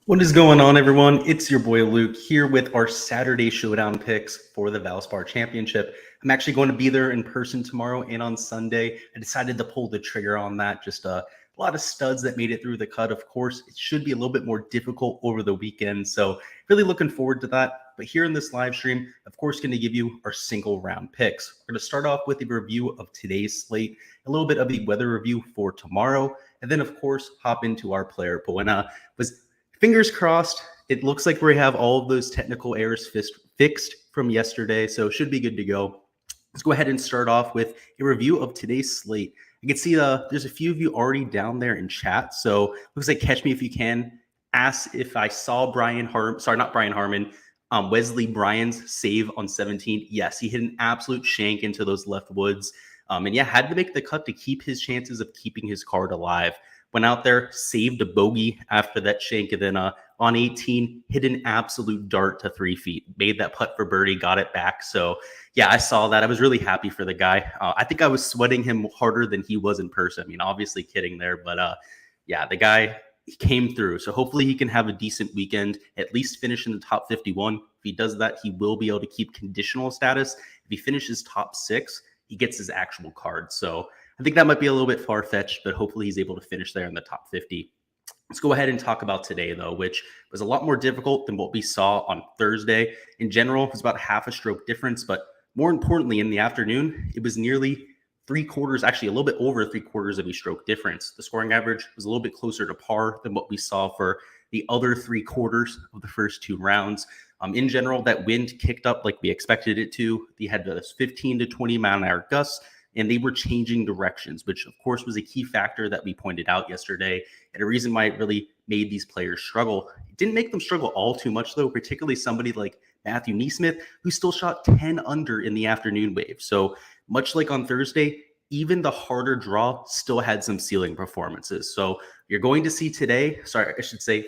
What is going on, everyone? It's your boy Luke here with our Saturday Showdown picks for the Valspar Championship. I'm actually going to be there in person tomorrow and on Sunday. I decided to pull the trigger on that. Just a lot of studs that made it through the cut. Of course, it should be a little bit more difficult over the weekend. So really looking forward to that. But here in this live stream, of course, going to give you our single round picks. We're going to start off with a review of today's slate, a little bit of a weather review for tomorrow, and then, of course, hop into our player pool. And fingers crossed, it looks like we have all of those technical errors fixed from yesterday, so should be good to go. Let's go ahead and start off with a review of today's slate. I can see there's a few of you already down there in chat, so looks like Catch Me If You Can asked if I saw Wesley Bryan's save on 17. Yes, he hit an absolute shank into those left woods, and yeah, had to make the cut to keep his chances of keeping his card alive. Went out there, saved a bogey after that shank, and then on 18, hit an absolute dart to 3 feet. Made that putt for birdie, got it back. So, yeah, I saw that. I was really happy for the guy. I think I was sweating him harder than he was in person. I mean, obviously kidding there, but yeah, the guy came through. So hopefully he can have a decent weekend, at least finish in the top 51. If he does that, he will be able to keep conditional status. If he finishes top 6, he gets his actual card. So I think that might be a little bit far-fetched, but hopefully he's able to finish there in the top 50. Let's go ahead and talk about today, though, which was a lot more difficult than what we saw on Thursday. In general, it was about half a stroke difference, but more importantly, in the afternoon, it was nearly 3/4, actually a little bit over 3/4 of a stroke difference. The scoring average was a little bit closer to par than what we saw for the other 3/4 of the first 2 rounds. In general, that wind kicked up like we expected it to. They had those 15 to 20 mile an hour gusts, and they were changing directions, which of course was a key factor that we pointed out yesterday, and a reason why it really made these players struggle. It didn't make them struggle all too much, though, particularly somebody like Matthew NeSmith, who still shot 10 under in the afternoon wave. So much like on Thursday, even the harder draw still had some ceiling performances. So you're going to see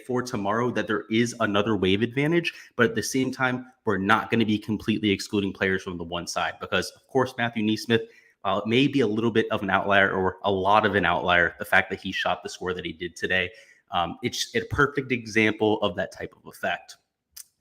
for tomorrow, that there is another wave advantage, but at the same time, we're not going to be completely excluding players from the one side because, of course, Matthew NeSmith, it may be a little bit of an outlier or a lot of an outlier, the fact that he shot the score that he did today. It's a perfect example of that type of effect.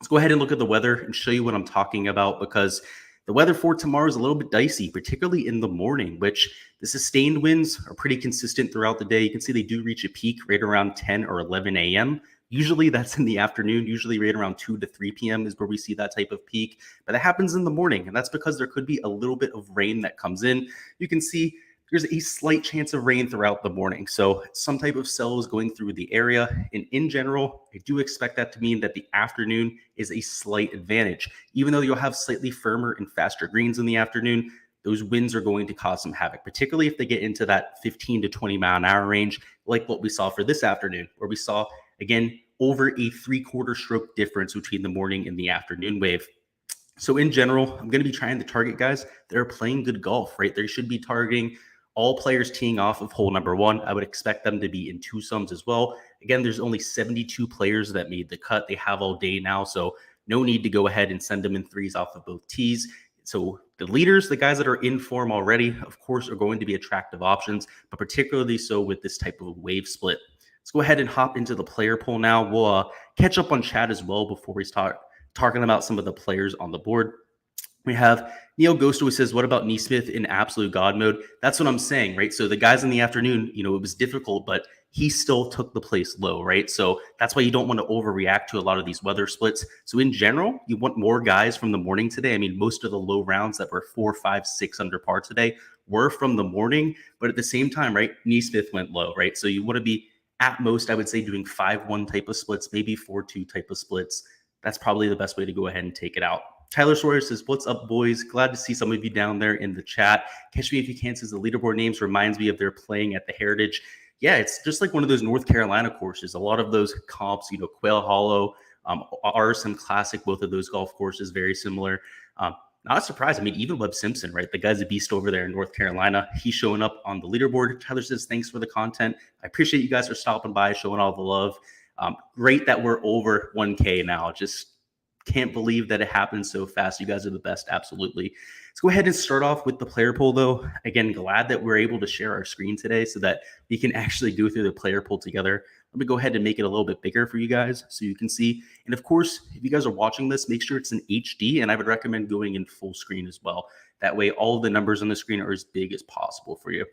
Let's go ahead and look at the weather and show you what I'm talking about, because the weather for tomorrow is a little bit dicey, particularly in the morning, which the sustained winds are pretty consistent throughout the day. You can see they do reach a peak right around 10 or 11 a.m. Usually that's in the afternoon, usually right around 2 to 3 p.m. is where we see that type of peak, but that happens in the morning, and that's because there could be a little bit of rain that comes in. You can see there's a slight chance of rain throughout the morning, so some type of cell is going through the area, and in general, I do expect that to mean that the afternoon is a slight advantage. Even though you'll have slightly firmer and faster greens in the afternoon, those winds are going to cause some havoc, particularly if they get into that 15 to 20 mile an hour range, like what we saw for this afternoon, where we saw, again, over a 3/4 stroke difference between the morning and the afternoon wave. So in general, I'm going to be trying to target guys that are playing good golf, right? They should be targeting all players teeing off of hole number 1. I would expect them to be in twosomes as well. Again, there's only 72 players that made the cut. They have all day now, so no need to go ahead and send them in 3s off of both tees. So the leaders, the guys that are in form already, of course, are going to be attractive options, but particularly so with this type of wave split. Let's go ahead and hop into the player poll now. We'll catch up on chat as well before we start talking about some of the players on the board. We have Neil Ghost, who says, what about NeSmith in absolute God mode? That's what I'm saying, right? So the guys in the afternoon, it was difficult, but he still took the place low, right? So that's why you don't want to overreact to a lot of these weather splits. So in general, you want more guys from the morning today. I mean, most of the low rounds that were 4, 5, 6 under par today were from the morning, but at the same time, right, NeSmith went low, right? So you want to be at most, I would say, doing 5-1 type of splits, maybe 4-2 type of splits. That's probably the best way to go ahead and take it out. Tyler Sawyer says, what's up, boys? Glad to see some of you down there in the chat. Catch Me If You Can says the leaderboard names reminds me of their playing at the Heritage. Yeah, it's just like one of those North Carolina courses. A lot of those comps, Quail Hollow, RSM Classic, both of those golf courses, very similar. Not surprised. I mean, even Webb Simpson, right? The guy's a beast over there in North Carolina. He's showing up on the leaderboard. Tyler says, thanks for the content. I appreciate you guys for stopping by, showing all the love. Great that we're over 1K now. Just can't believe that it happened so fast. You guys are the best. Absolutely. Let's go ahead and start off with the player poll, though. Again, glad that we're able to share our screen today so that we can actually go through the player poll together. Let me go ahead and make it a little bit bigger for you guys so you can see. And of course, if you guys are watching this, make sure it's in HD, and I would recommend going in full screen as well. That way, all of the numbers on the screen are as big as possible for you.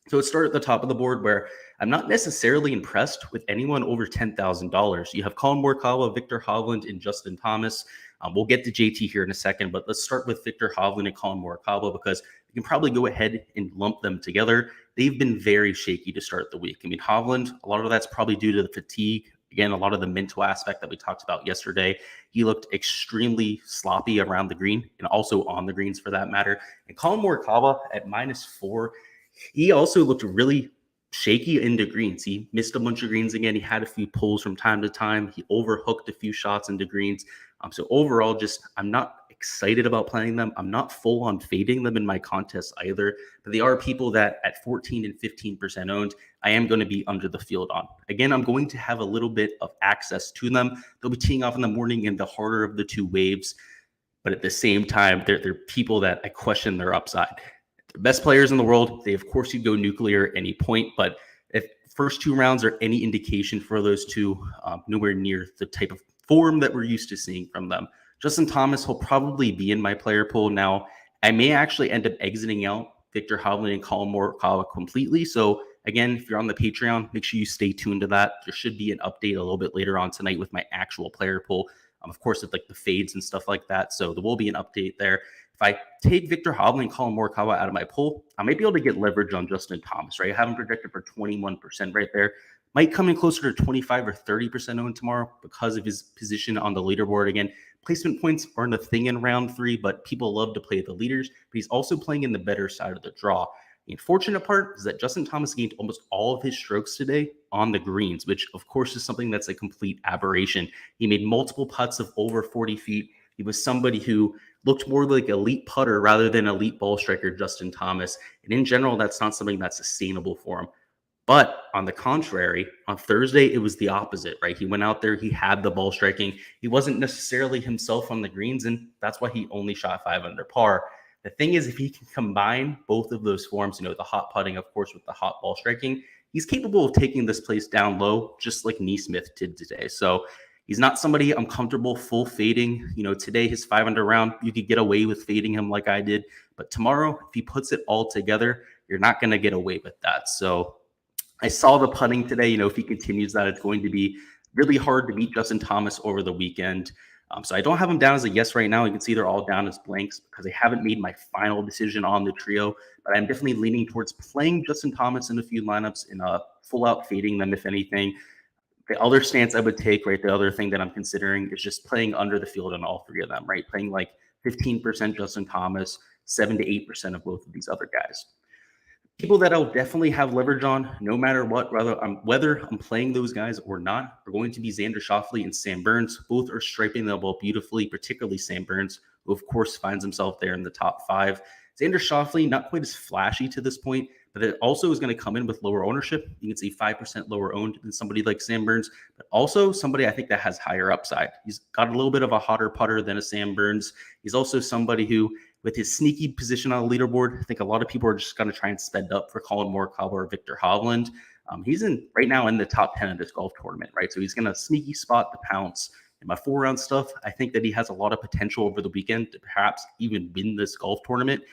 So let's start at the top of the board where I'm not necessarily impressed with anyone over $10,000. You have Colin Morikawa, Victor Hovland, and Justin Thomas. We'll get to JT here in a second, but let's start with Victor Hovland and Colin Morikawa because you can probably go ahead and lump them together. They've been very shaky to start the week. I mean, Hovland, a lot of that's probably due to the fatigue. Again, a lot of the mental aspect that we talked about yesterday. He looked extremely sloppy around the green and also on the greens for that matter. And Colin Morikawa at -4, he also looked really shaky into greens. He missed a bunch of greens again. He had a few pulls from time to time. He overhooked a few shots into greens. So overall, just I'm not excited about playing them. I'm not full on fading them in my contests either, but they are people that at 14 and 15% owned, I am going to be under the field on. Again, I'm going to have a little bit of access to them. They'll be teeing off in the morning in the harder of the two waves, but at the same time, they're people that I question their upside. The best players in the world, they of course could go nuclear at any point, but if first two rounds are any indication for those two, nowhere near the type of form that we're used to seeing from them. Justin Thomas will probably be in my player pool. Now, I may actually end up exiting out Victor Hovland and Colin Morikawa completely. So again, if you're on the Patreon, make sure you stay tuned to that. There should be an update a little bit later on tonight with my actual player pool. Of course, with like the fades and stuff like that. So there will be an update there. If I take Victor Hovland and Colin Morikawa out of my pool, I might be able to get leverage on Justin Thomas, right? I have him projected for 21% right there. Might come in closer to 25 or 30% owned tomorrow because of his position on the leaderboard. Again, placement points aren't a thing in round 3, but people love to play the leaders. But he's also playing in the better side of the draw. The unfortunate part is that Justin Thomas gained almost all of his strokes today on the greens, which of course is something that's a complete aberration. He made multiple putts of over 40 feet. He was somebody who looked more like elite putter rather than elite ball striker, Justin Thomas. And in general, that's not something that's sustainable for him. But on the contrary, on Thursday, it was the opposite, right? He went out there, he had the ball striking. He wasn't necessarily himself on the greens, and that's why he only shot 5 under par. The thing is, if he can combine both of those forms, the hot putting, of course, with the hot ball striking, he's capable of taking this place down low, just like Neesmith did today. So he's not somebody I'm comfortable full fading. Today, his 5 under round, you could get away with fading him like I did. But tomorrow, if he puts it all together, you're not going to get away with that. So I saw the putting today. If he continues that, it's going to be really hard to beat Justin Thomas over the weekend. So I don't have him down as a yes right now. You can see they're all down as blanks because I haven't made my final decision on the trio. But I'm definitely leaning towards playing Justin Thomas in a few lineups and full out fading them, if anything. The other stance I would take, right, the other thing that I'm considering is just playing under the field on all three of them, right? Playing like 15% Justin Thomas, 7 to 8% of both of these other guys. People that I'll definitely have leverage on, no matter what, whether I'm playing those guys or not, are going to be Xander Schauffele and Sam Burns. Both are striping the ball beautifully, particularly Sam Burns, who of course finds himself there in the top 5. Xander Schauffele, not quite as flashy to this point, but it also is going to come in with lower ownership. You can see 5% lower owned than somebody like Sam Burns, but also somebody I think that has higher upside. He's got a little bit of a hotter putter than a Sam Burns. He's also somebody who, with his sneaky position on the leaderboard, I think a lot of people are just going to try and spend up for Colin Morikawa or Victor Hovland. He's right now in the top 10 of this golf tournament, right? So he's going to sneaky spot the pounce. In my 4-round stuff, I think that he has a lot of potential over the weekend to perhaps even win this golf tournament.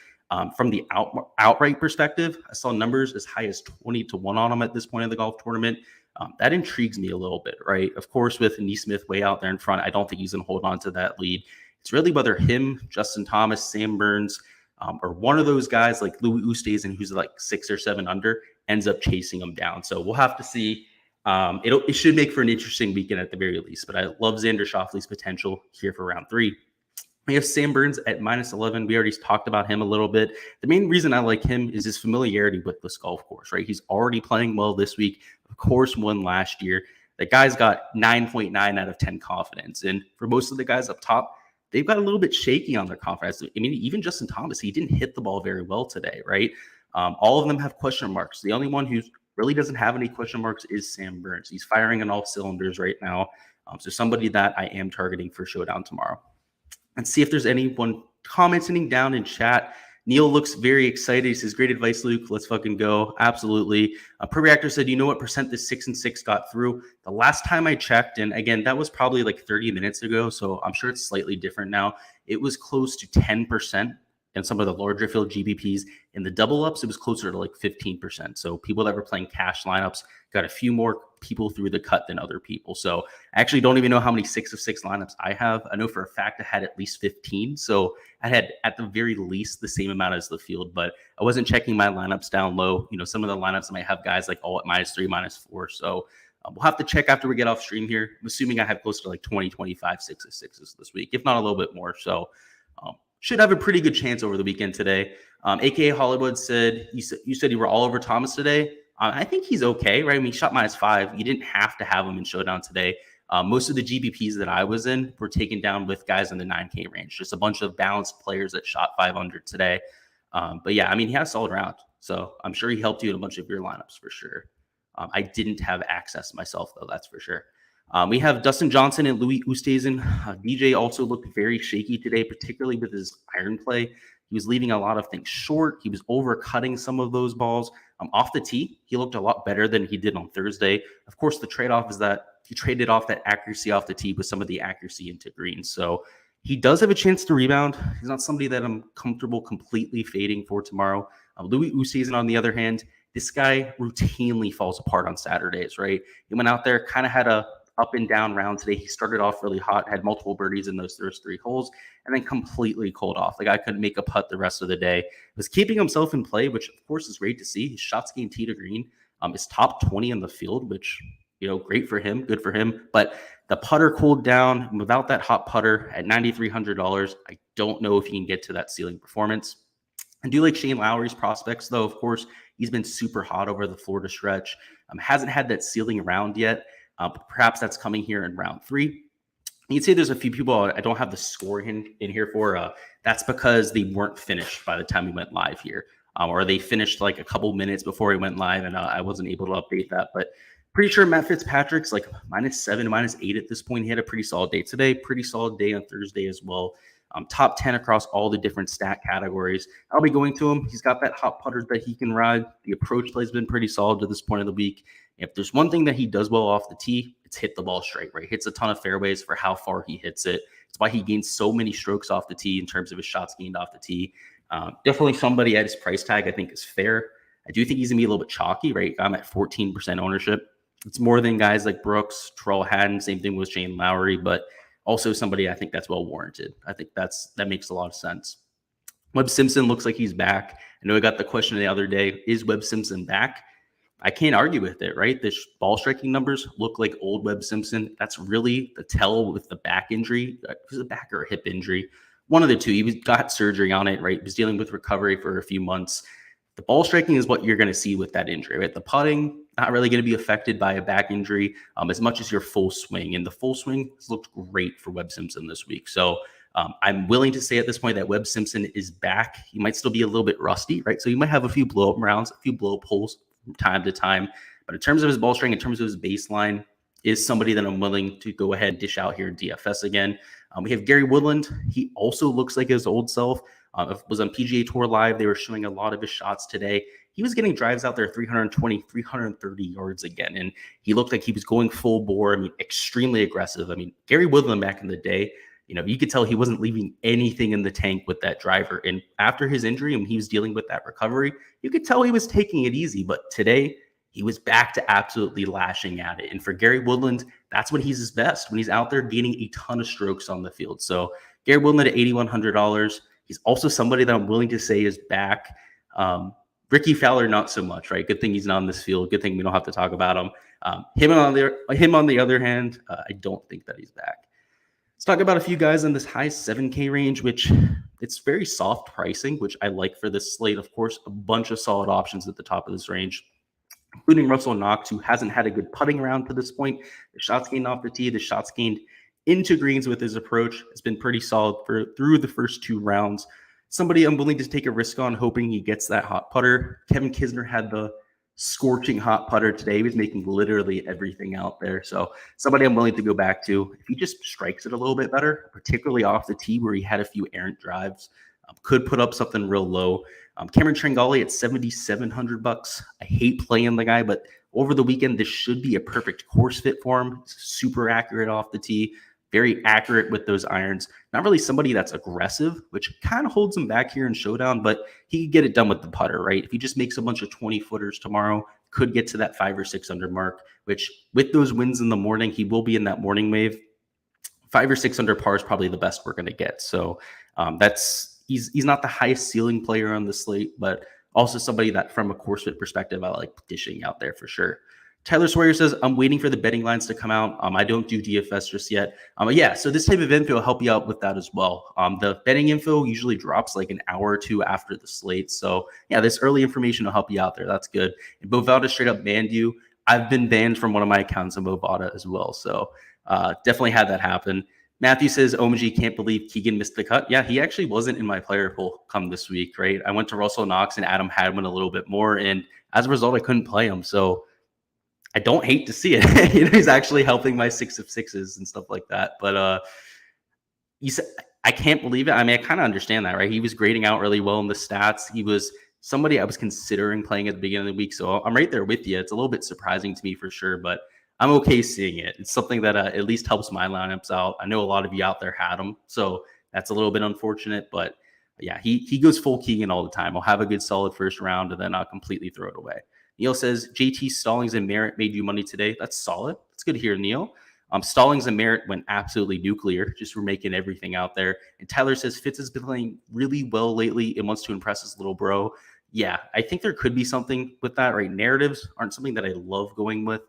From the outright perspective, I saw numbers as high as 20 to 1 on him at this point in the golf tournament. That intrigues me a little bit, right? Of course, with Neesmith way out there in front, I don't think he's going to hold on to that lead. It's really whether him, Justin Thomas, Sam Burns, or one of those guys like Louis Oosthuizen, who's like 6 or 7 under, ends up chasing him down. So we'll have to see. It should make for an interesting weekend at the very least. But I love Xander Schauffele's potential here for round 3. We have Sam Burns at -11. We already talked about him a little bit. The main reason I like him is his familiarity with this golf course, right? He's already playing well this week. Of course, won last year. The guy's got 9.9 out of 10 confidence. And for most of the guys up top, they've got a little bit shaky on their confidence. I mean, even Justin Thomas, he didn't hit the ball very well today, right? All of them have question marks. The only one who really doesn't have any question marks is Sam Burns. He's firing on all cylinders right now. So somebody that I am targeting for Showdown tomorrow. Let's see if there's anyone commenting down in chat. Neil looks very excited. He says, great advice, Luke. Let's fucking go. Absolutely. Per Reactor said, you know what percent this 6 and 6 got through? The last time I checked, and again, that was probably like 30 minutes ago, so I'm sure it's slightly different now. It was close to 10%. And some of the larger field GPPs. In the double ups, it was closer to like 15%. So people that were playing cash lineups got a few more people through the cut than other people. So I actually don't even know how many 6 of 6 lineups I have. I know for a fact I had at least 15. So I had at the very least the same amount as the field, but I wasn't checking my lineups down low. You know, some of the lineups might have guys like all at -3, -4. So we'll have to check after we get off stream here. I'm assuming I have close to like 20, 25 6 of 6s this week, if not a little bit more. So should have a pretty good chance over the weekend today. AKA Hollywood said, you said you were all over Thomas today. I think he's okay, right? I mean, he shot -5. You didn't have to have him in Showdown today. Most of the GBPs that I was in were taken down with guys in the 9K range. Just a bunch of balanced players that shot 500 today. But yeah, I mean, he had a solid round. So I'm sure he helped you in a bunch of your lineups for sure. I didn't have access myself, though, that's for sure. We have Dustin Johnson and Louis Oosthuizen. DJ also looked very shaky today, particularly with his iron play. He was leaving a lot of things short. He was overcutting some of those balls. Off the tee, he looked a lot better than he did on Thursday. Of course, the trade-off is that he traded off that accuracy off the tee with some of the accuracy into green. So he does have a chance to rebound. He's not somebody that I'm comfortable completely fading for tomorrow. Louis Oosthuizen, on the other hand, this guy routinely falls apart on Saturdays, right? He went out there, kind of had a up and down round today. He started off really hot, had multiple birdies in those first 3 holes, and then completely cooled off. The guy couldn't make a putt the rest of the day. Was keeping himself in play, which of course is great to see. His shots gained tee to green is top 20 in the field, which, you know, great for him, good for him. But the putter cooled down. Without that hot putter at $9,300, I don't know if he can get to that ceiling performance. I do like Shane Lowry's prospects, though. Of course, he's been super hot over the Florida stretch. Hasn't had that ceiling round yet. Perhaps that's coming here in round 3. You'd say there's a few people I don't have the score in here for. That's because they weren't finished by the time we went live here. Or they finished like a couple minutes before we went live, and I wasn't able to update that. But pretty sure Matt Fitzpatrick's like -7, -8 at this point. He had a pretty solid day today. Pretty solid day on Thursday as well. Top 10 across all the different stat categories. I'll be going to him. He's got that hot putter that he can ride. The approach play has been pretty solid to this point of the week. If there's one thing that he does well off the tee, it's hit the ball straight, right? He hits a ton of fairways for how far he hits it. It's why he gains so many strokes off the tee in terms of his shots gained off the tee. Definitely somebody at his price tag I think is fair. I do think he's going to be a little bit chalky, right? I'm at 14% ownership. It's more than guys like Brooks, Terrell Hatton, same thing with Shane Lowry, but also somebody I think that's well warranted. I think that makes a lot of sense. Webb Simpson looks like he's back. I know I got the question the other day, is Webb Simpson back? I can't argue with it, right? The ball striking numbers look like old Webb Simpson. That's really the tell with the back injury. It was a back or a hip injury. One of the two. He got surgery on it, right? He was dealing with recovery for a few months. The ball striking is what you're going to see with that injury, right? The putting, not really going to be affected by a back injury as much as your full swing. And the full swing has looked great for Webb Simpson this week. So I'm willing to say at this point that Webb Simpson is back. He might still be a little bit rusty, right? So you might have a few blow-up rounds, a few blow-up holes from time to time. But in terms of his ball striking, in terms of his baseline, is somebody that I'm willing to go ahead and dish out here in DFS again. We have Gary Woodland. He also looks like his old self. Was on PGA Tour Live. They were showing a lot of his shots today. He was getting drives out there 320, 330 yards again. And he looked like he was going full bore. I mean, extremely aggressive. I mean, Gary Woodland back in the day, you know, you could tell he wasn't leaving anything in the tank with that driver. And after his injury, when he was dealing with that recovery, you could tell he was taking it easy. But today, he was back to absolutely lashing at it. And for Gary Woodland, that's when he's his best, when he's out there gaining a ton of strokes on the field. So Gary Woodland at $8,100. He's also somebody that I'm willing to say is back. Ricky Fowler, not so much, right? Good thing he's not on this field. Good thing we don't have to talk about him. Him on the other hand, I don't think that he's back. Let's talk about a few guys in this high 7K range, which it's very soft pricing, which I like for this slate. Of course, a bunch of solid options at the top of this range, including Russell Knox, who hasn't had a good putting round to this point. The shots gained off the tee, the shots gained into greens with his approach has been pretty solid through the first 2 rounds. Somebody I'm willing to take a risk on, hoping he gets that hot putter. Kevin Kisner had the scorching hot putter today. He was making literally everything out there. So somebody I'm willing to go back to. If he just strikes it a little bit better, particularly off the tee where he had a few errant drives, Could put up something real low. Cameron Tringali at $7,700. I hate playing the guy, but over the weekend, this should be a perfect course fit for him. Super accurate off the tee, very accurate with those irons. Not really somebody that's aggressive, which kind of holds him back here in Showdown, but he could get it done with the putter, right? If he just makes a bunch of 20-footers tomorrow, could get to that 5 or 6 under mark, which with those wins in the morning, he will be in that morning wave. 5 or 6 under par is probably the best we're going to get. So he's not the highest ceiling player on the slate, but also somebody that from a course fit perspective, I like dishing out there for sure. Tyler Sawyer says, I'm waiting for the betting lines to come out. I don't do DFS just yet. Yeah, so this type of info will help you out with that as well. The betting info usually drops like an hour or two after the slate. So yeah, this early information will help you out there. That's good. And Bovada straight up banned you. I've been banned from one of my accounts on Bovada as well. So definitely had that happen. Matthew says, OMG, can't believe Keegan missed the cut. Yeah, he actually wasn't in my player pool come this week, right? I went to Russell Knox and Adam Hadwin a little bit more, and as a result, I couldn't play him. So I don't hate to see it. He's actually helping my 6 of 6s and stuff like that. But you said, I can't believe it. I mean, I kind of understand that, right? He was grading out really well in the stats. He was somebody I was considering playing at the beginning of the week. So I'm right there with you. It's a little bit surprising to me for sure, but I'm okay seeing it. It's something that at least helps my lineups out. I know a lot of you out there had him, so that's a little bit unfortunate. But yeah, he goes full Keegan all the time. I'll have a good solid first round, and then I'll completely throw it away. Neil says, JT Stallings and Merritt made you money today. That's solid. That's good to hear, Neil. Stallings and Merritt went absolutely nuclear. Just for making everything out there. And Tyler says, Fitz has been playing really well lately and wants to impress his little bro. Yeah, I think there could be something with that, right? Narratives aren't something that I love going with.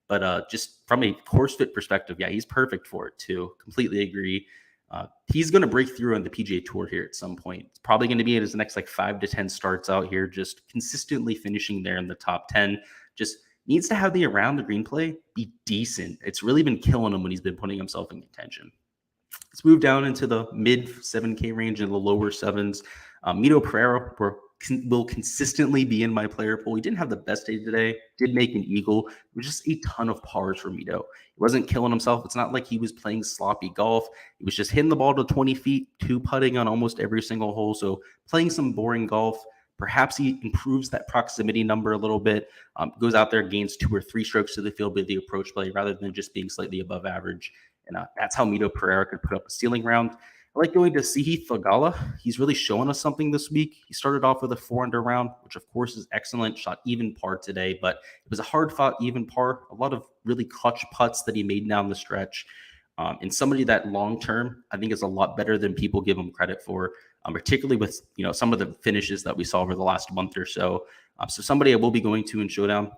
But just from a course fit perspective, yeah, he's perfect for it too. Completely agree. He's going to break through on the PGA Tour here at some point. It's probably going to be in his next like 5 to 10 starts out here, just consistently finishing there in the top 10. Just needs to have the around the green play be decent. It's really been killing him when he's been putting himself in contention. Let's move down into the mid 7K range and the lower 7s. Mito Pereira will consistently be in my player pool. He didn't have the best day today. Did make an eagle. It was just a ton of pars for Mito. He wasn't killing himself. It's not like he was playing sloppy golf. He was just hitting the ball to 20 feet, 2-putting on almost every single hole. So playing some boring golf. Perhaps he improves that proximity number a little bit, goes out there, gains 2 or 3 strokes to the field with the approach play rather than just being slightly above average. And that's how Mito Pereira could put up a ceiling round. I like going to Sahith Thagala. He's really showing us something this week. He started off with a 4-under round, which of course is excellent. Shot even par today, but it was a hard-fought even par. A lot of really clutch putts that he made down the stretch. And somebody that long-term, I think, is a lot better than people give him credit for, particularly with some of the finishes that we saw over the last month or so. So somebody I will be going to in Showdown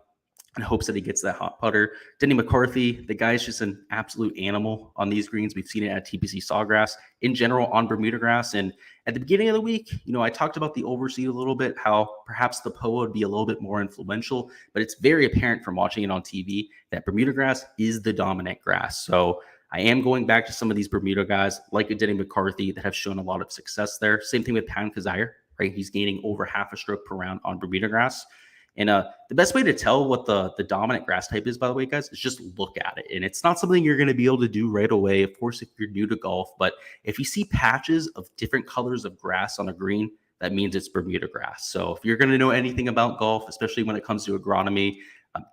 in hopes that he gets that hot putter. Denny McCarthy, the guy's just an absolute animal on these greens. We've seen it at TPC Sawgrass, in general on Bermuda grass. And at the beginning of the week, I talked about the overseed a little bit, how perhaps the POA would be a little bit more influential, but it's very apparent from watching it on TV that Bermuda grass is the dominant grass. So I am going back to some of these Bermuda guys like Denny McCarthy that have shown a lot of success there. Same thing with Pan Kazire, right? He's gaining over half a stroke per round on Bermuda grass. And the best way to tell what the dominant grass type is, by the way, guys, is just look at it. And it's not something you're going to be able to do right away, of course, if you're new to golf. But if you see patches of different colors of grass on a green, that means it's Bermuda grass. So if you're going to know anything about golf, especially when it comes to agronomy,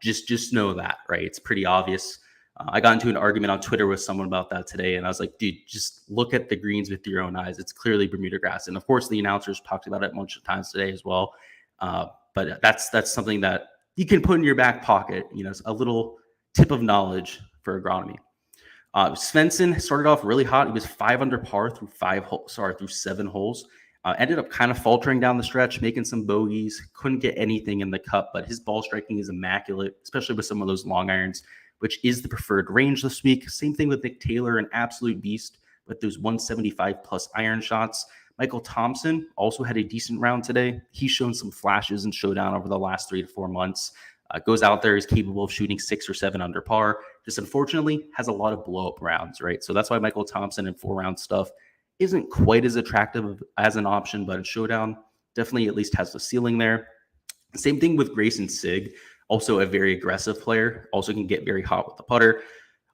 just know that, right? It's pretty obvious. I got into an argument on Twitter with someone about that today, and I was like, dude, just look at the greens with your own eyes. It's clearly Bermuda grass. And of course, the announcers talked about it a bunch of times today as well. But that's something that you can put in your back pocket, a little tip of knowledge for agronomy. Svensson started off really hot. He was 5 under par through 7 holes. Ended up kind of faltering down the stretch, making some bogeys. Couldn't get anything in the cup, but his ball striking is immaculate, especially with some of those long irons, which is the preferred range this week. Same thing with Nick Taylor, an absolute beast with those 175 plus iron shots. Michael Thompson also had a decent round today. He's shown some flashes in Showdown over the last 3 to 4 months. Goes out there, is capable of shooting 6 or 7 under par. Just unfortunately has a lot of blow-up rounds, right? So that's why Michael Thompson in 4-round stuff isn't quite as attractive as an option, but in Showdown, definitely at least has the ceiling there. Same thing with Grayson Sigg, also a very aggressive player, also can get very hot with the putter.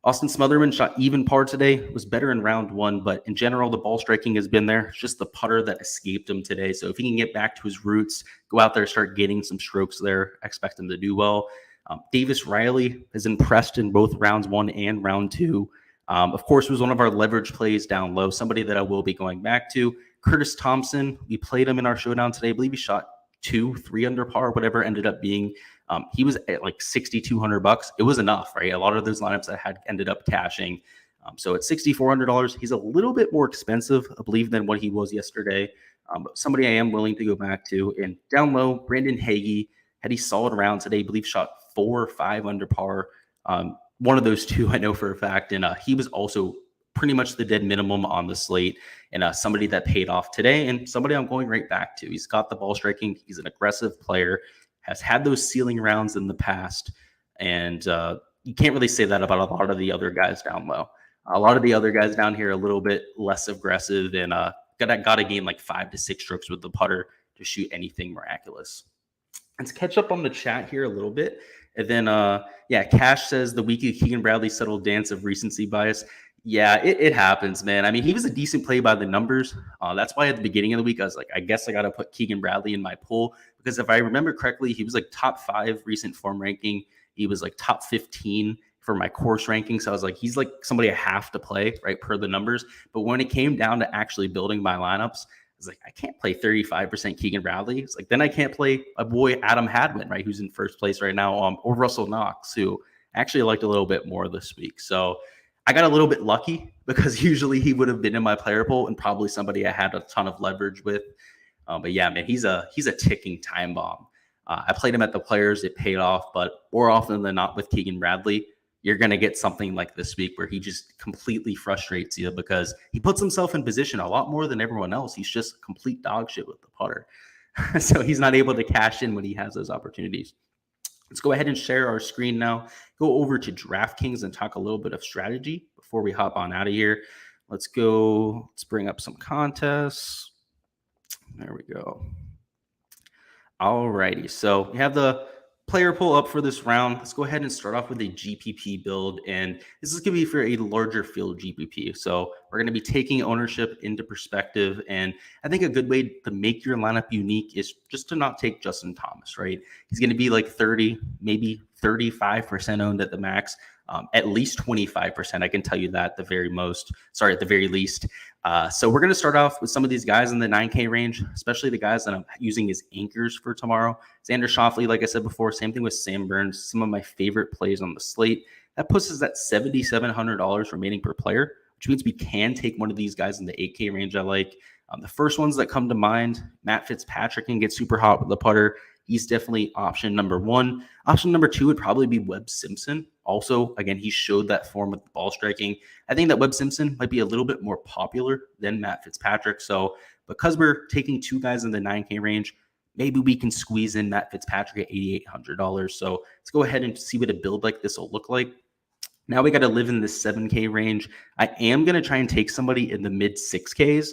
Austin Smotherman shot even par today, was better in round one, but in general, the ball striking has been there. It's just the putter that escaped him today. So if he can get back to his roots, go out there, start getting some strokes there, I expect him to do well. Davis Riley has impressed in both rounds one and round two. Of course, was one of our leverage plays down low, somebody that I will be going back to. Curtis Thompson, we played him in our showdown today. I believe he shot 2-3 under par, whatever ended up being. He was at like $6,200. It was enough, right? A lot of those lineups that had ended up cashing. So at $6,400, he's a little bit more expensive, I believe, than what he was yesterday. But somebody I am willing to go back to. And down low, Brandon Hagee had a solid round today. I believe shot 4 or 5 under par. One of those two I know for a fact. And he was also pretty much the dead minimum on the slate, and somebody that paid off today, and somebody I'm going right back to. He's got the ball striking. He's an aggressive player, has had those ceiling rounds in the past, and you can't really say that about a lot of the other guys down low. A lot of the other guys down here are a little bit less aggressive, and got to gain like 5 to 6 strokes with the putter to shoot anything miraculous. Let's catch up on the chat here a little bit. And then, Cash says the weekly Keegan Bradley subtle dance of recency bias. Yeah, it happens, man. I mean, he was a decent play by the numbers. That's why at the beginning of the week, I was like, I guess I got to put Keegan Bradley in my pool, because if I remember correctly, he was like top 5 recent form ranking. He was like top 15 for my course ranking. So I was like, he's like somebody I have to play, right, per the numbers. But when it came down to actually building my lineups, I was like, I can't play 35% Keegan Bradley. It's like, then I can't play a boy Adam Hadwin, right, who's in first place right now, or Russell Knox, who actually liked a little bit more this week. So I got a little bit lucky, because usually he would have been in my player pool and probably somebody I had a ton of leverage with. But yeah, man, he's a ticking time bomb. I played him at the Players. It paid off, but more often than not with Keegan Bradley, you're going to get something like this week where he just completely frustrates you, because he puts himself in position a lot more than everyone else. He's just complete dog shit with the putter. So he's not able to cash in when he has those opportunities. Let's go ahead and share our screen now. Go over to Draftkings and talk a little bit of strategy before we hop on out of here. Let's bring up some contests. There we go. All righty. So we have the player pool up for this round. Let's go ahead and start off with a GPP build. And this is going to be for a larger field GPP. So we're going to be taking ownership into perspective. And I think a good way to make your lineup unique is just to not take Justin Thomas, right? He's going to be like 30, maybe 35% owned at the max. At least 25%. I can tell you that at the very least. So we're going to start off with some of these guys in the 9K range, especially the guys that I'm using as anchors for tomorrow. Xander Schauffele, like I said before, same thing with Sam Burns, some of my favorite plays on the slate. That puts us at $7,700 remaining per player, which means we can take one of these guys in the 8K range I like. The first ones that come to mind, Matt Fitzpatrick can get super hot with the putter. He's definitely option number one. Option number two would probably be Webb Simpson. Also, again, he showed that form with the ball striking. I think that Webb Simpson might be a little bit more popular than Matt Fitzpatrick. So because we're taking two guys in the 9K range, maybe we can squeeze in Matt Fitzpatrick at $8,800. So let's go ahead and see what a build like this will look like. Now we got to live in the 7K range. I am going to try and take somebody in the mid 6Ks.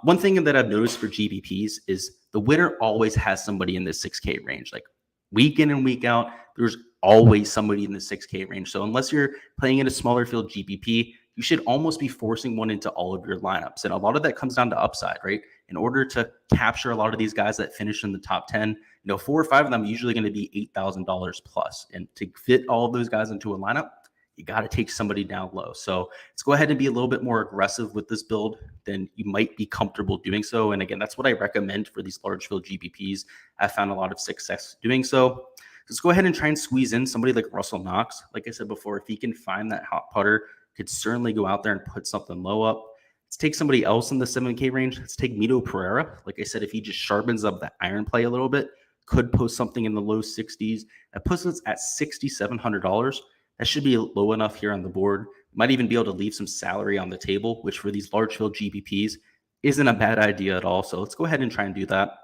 One thing that I've noticed for GPPs is the winner always has somebody in the 6K range. Like week in and week out, there's always somebody in the 6K range. So unless you're playing in a smaller field GPP, you should almost be forcing one into all of your lineups. And a lot of that comes down to upside, right? In order to capture a lot of these guys that finish in the top 10, 4 or 5 of them are usually going to be $8,000 plus. And to fit all of those guys into a lineup, you got to take somebody down low. So let's go ahead and be a little bit more aggressive with this build than you might be comfortable doing so. And again, that's what I recommend for these large field GPPs. I found a lot of success doing so. Let's go ahead and try and squeeze in somebody like Russell Knox. Like I said before, if he can find that hot putter, could certainly go out there and put something low up. Let's take somebody else in the 7K range. Let's take Mito Pereira. Like I said, if he just sharpens up the iron play a little bit, could post something in the low 60s. That puts us at $6,700. That should be low enough here on the board. Might even be able to leave some salary on the table, which for these large field GPPs isn't a bad idea at all. So let's go ahead and try and do that.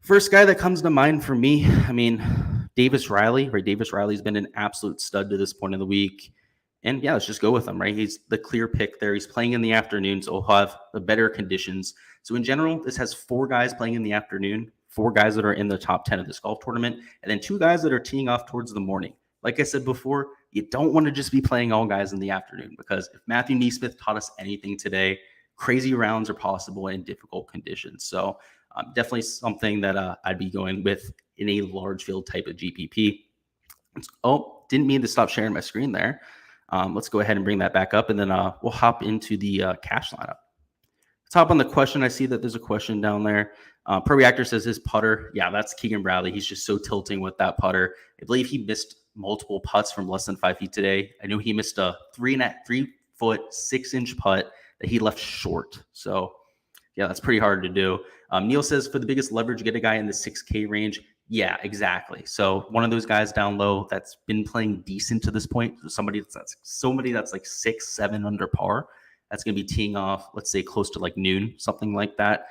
First guy that comes to mind for me, Davis Riley, right? Davis Riley's been an absolute stud to this point of the week. And yeah, let's just go with him, right? He's the clear pick there. He's playing in the afternoon, so he'll have the better conditions. So in general, this has 4 guys playing in the afternoon, 4 guys that are in the top 10 of this golf tournament, and then 2 guys that are teeing off towards the morning. like I said before, you don't want to just be playing all guys in the afternoon, because if Matthew Neesmith taught us anything today, crazy rounds are possible in difficult conditions. So definitely something that I'd be going with in a large field type of GPP. Oh, didn't mean to stop sharing my screen there. Let's go ahead and bring that back up, and then we'll hop into the cash lineup. Let's hop on the question. I see that there's a question down there. Per Reactor says his putter. Yeah, that's Keegan Bradley. He's just so tilting with that putter. I believe he missed multiple putts from less than 5 feet today. I know he missed a 3-foot 6-inch putt that he left short. So yeah, that's pretty hard to do. Neil says for the biggest leverage, get a guy in the 6K range. Yeah, exactly. So one of those guys down low that's been playing decent to this point. So somebody that's like 6-7 under par. That's going to be teeing off, let's say, close to like noon, something like that.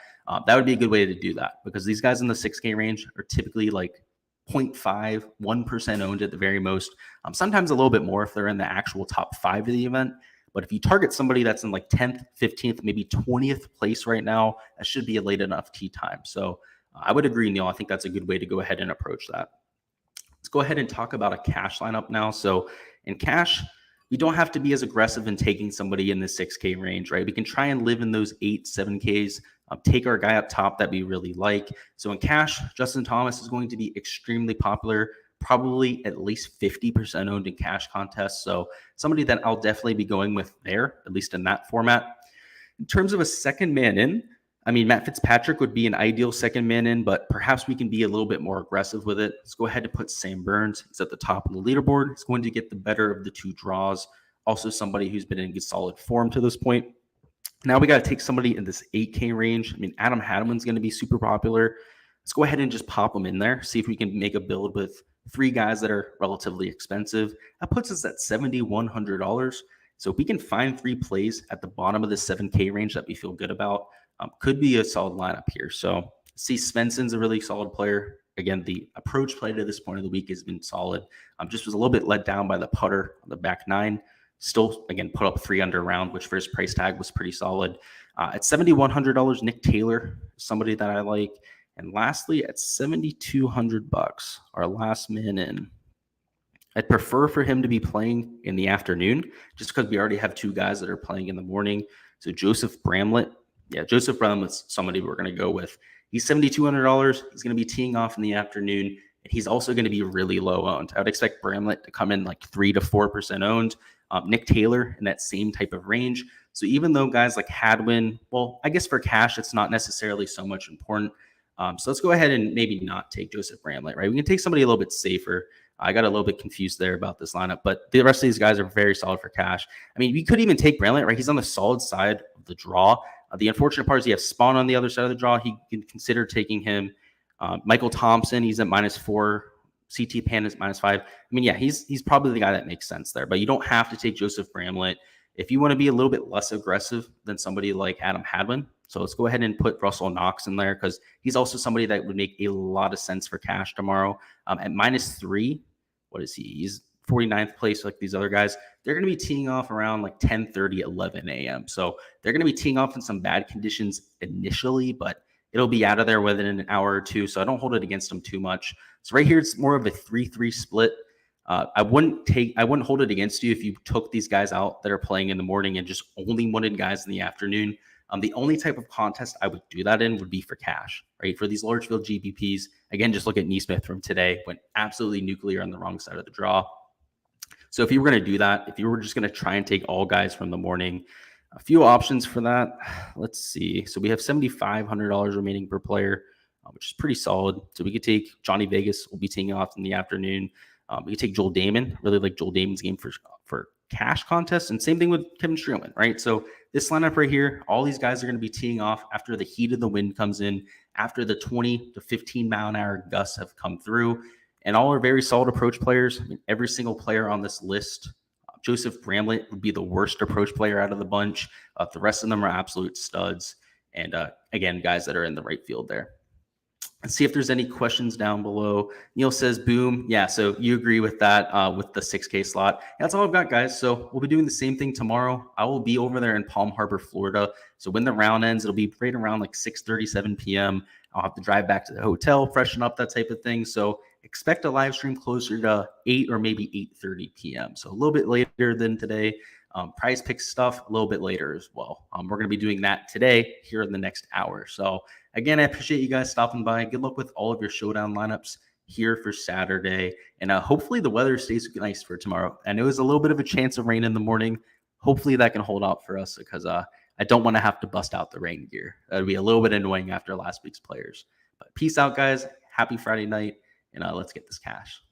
That would be a good way to do that, because these guys in the 6K range are typically like 0.5, 1% owned at the very most. Sometimes a little bit more if they're in the actual top 5 of the event. But if you target somebody that's in like 10th, 15th, maybe 20th place right now, that should be a late enough tee time. So I would agree, Neil. I think that's a good way to go ahead and approach that. Let's go ahead and talk about a cash lineup now. So in cash, we don't have to be as aggressive in taking somebody in the 6K range, right? We can try and live in those 8, 7Ks, take our guy up top that we really like. So in cash, Justin Thomas is going to be extremely popular, probably at least 50% owned in cash contests. So somebody that I'll definitely be going with there, at least in that format. In terms of a second man in, I mean, Matt Fitzpatrick would be an ideal second man in, but perhaps we can be a little bit more aggressive with it. Let's go ahead and put Sam Burns. He's at the top of the leaderboard. He's going to get the better of the 2 draws. Also somebody who's been in good solid form to this point. Now we got to take somebody in this 8K range. I mean, Adam Hadwin's going to be super popular. Let's go ahead and just pop them in there. See if we can make a build with 3 guys that are relatively expensive. That puts us at $7,100. So if we can find 3 plays at the bottom of the 7K range that we feel good about, could be a solid lineup here. So see, Svensson's a really solid player. Again, the approach play to this point of the week has been solid. Just was a little bit let down by the putter on the back 9. Still, again, put up 3 under round, which for his price tag was pretty solid. At $7,100, Nick Taylor, somebody that I like. And lastly, at $7,200, our last man in. I'd prefer for him to be playing in the afternoon, just because we already have 2 guys that are playing in the morning. So Joseph Bramlett. Yeah, Joseph Bramlett's somebody we're going to go with. He's $7,200. He's going to be teeing off in the afternoon, and he's also going to be really low owned. I would expect Bramlett to come in like 3 to 4% owned. Nick Taylor in that same type of range. So even though guys like Hadwin, well, I guess for cash, it's not necessarily so much important. So let's go ahead and maybe not take Joseph Bramlett, right? We can take somebody a little bit safer. I got a little bit confused there about this lineup, but the rest of these guys are very solid for cash. I mean, we could even take Bramlett, right? He's on the solid side of the draw. The unfortunate part is you have Spawn on the other side of the draw. He can consider taking him. Michael Thompson, he's at -4. CT Pan is -5. I mean, yeah, he's probably the guy that makes sense there, but you don't have to take Joseph Bramlett if you want to be a little bit less aggressive than somebody like Adam Hadwin. So let's go ahead and put Russell Knox in there, because he's also somebody that would make a lot of sense for cash tomorrow. At -3, what is he? He's 49th place like these other guys. They're going to be teeing off around like 10:30, 11 a.m. So they're going to be teeing off in some bad conditions initially, but it'll be out of there within an hour or 2. So I don't hold it against them too much. So right here, it's more of a 3-3 split. I wouldn't hold it against you if you took these guys out that are playing in the morning and just only wanted guys in the afternoon. The only type of contest I would do that in would be for cash, right? For these large field GPPs, again, just look at Neesmith from today, went absolutely nuclear on the wrong side of the draw. So if you were going to do that, if you were just going to try and take all guys from the morning, a few options for that. Let's see. So we have $7,500 remaining per player, which is pretty solid. So we could take Johnny Vegas, will be teeing off in the afternoon. We could take Joel Damon, really like Joel Damon's game for cash contests. And same thing with Kevin Streelman, right? So this lineup right here, all these guys are going to be teeing off after the heat of the wind comes in, after the 20 to 15 mile an hour gusts have come through. And all are very solid approach players. I mean, every single player on this list, Joseph Bramlett would be the worst approach player out of the bunch. The rest of them are absolute studs. And again, guys that are in the right field there. Let's see if there's any questions down below. Neil says, boom. Yeah, so you agree with that with the 6K slot. That's all I've got, guys. So we'll be doing the same thing tomorrow. I will be over there in Palm Harbor, Florida. So when the round ends, it'll be right around like 6:37 p.m. I'll have to drive back to the hotel, freshen up, that type of thing. So expect a live stream closer to 8 or maybe 8:30 p.m. So a little bit later than today. Prize pick stuff a little bit later as well. We're going to be doing that today here in the next hour. So again, I appreciate you guys stopping by. Good luck with all of your Showdown lineups here for Saturday. And hopefully the weather stays nice for tomorrow. I know there's a little bit of a chance of rain in the morning. Hopefully that can hold out for us because I don't want to have to bust out the rain gear. That'd be a little bit annoying after last week's players. But peace out, guys. Happy Friday night. And let's get this cash.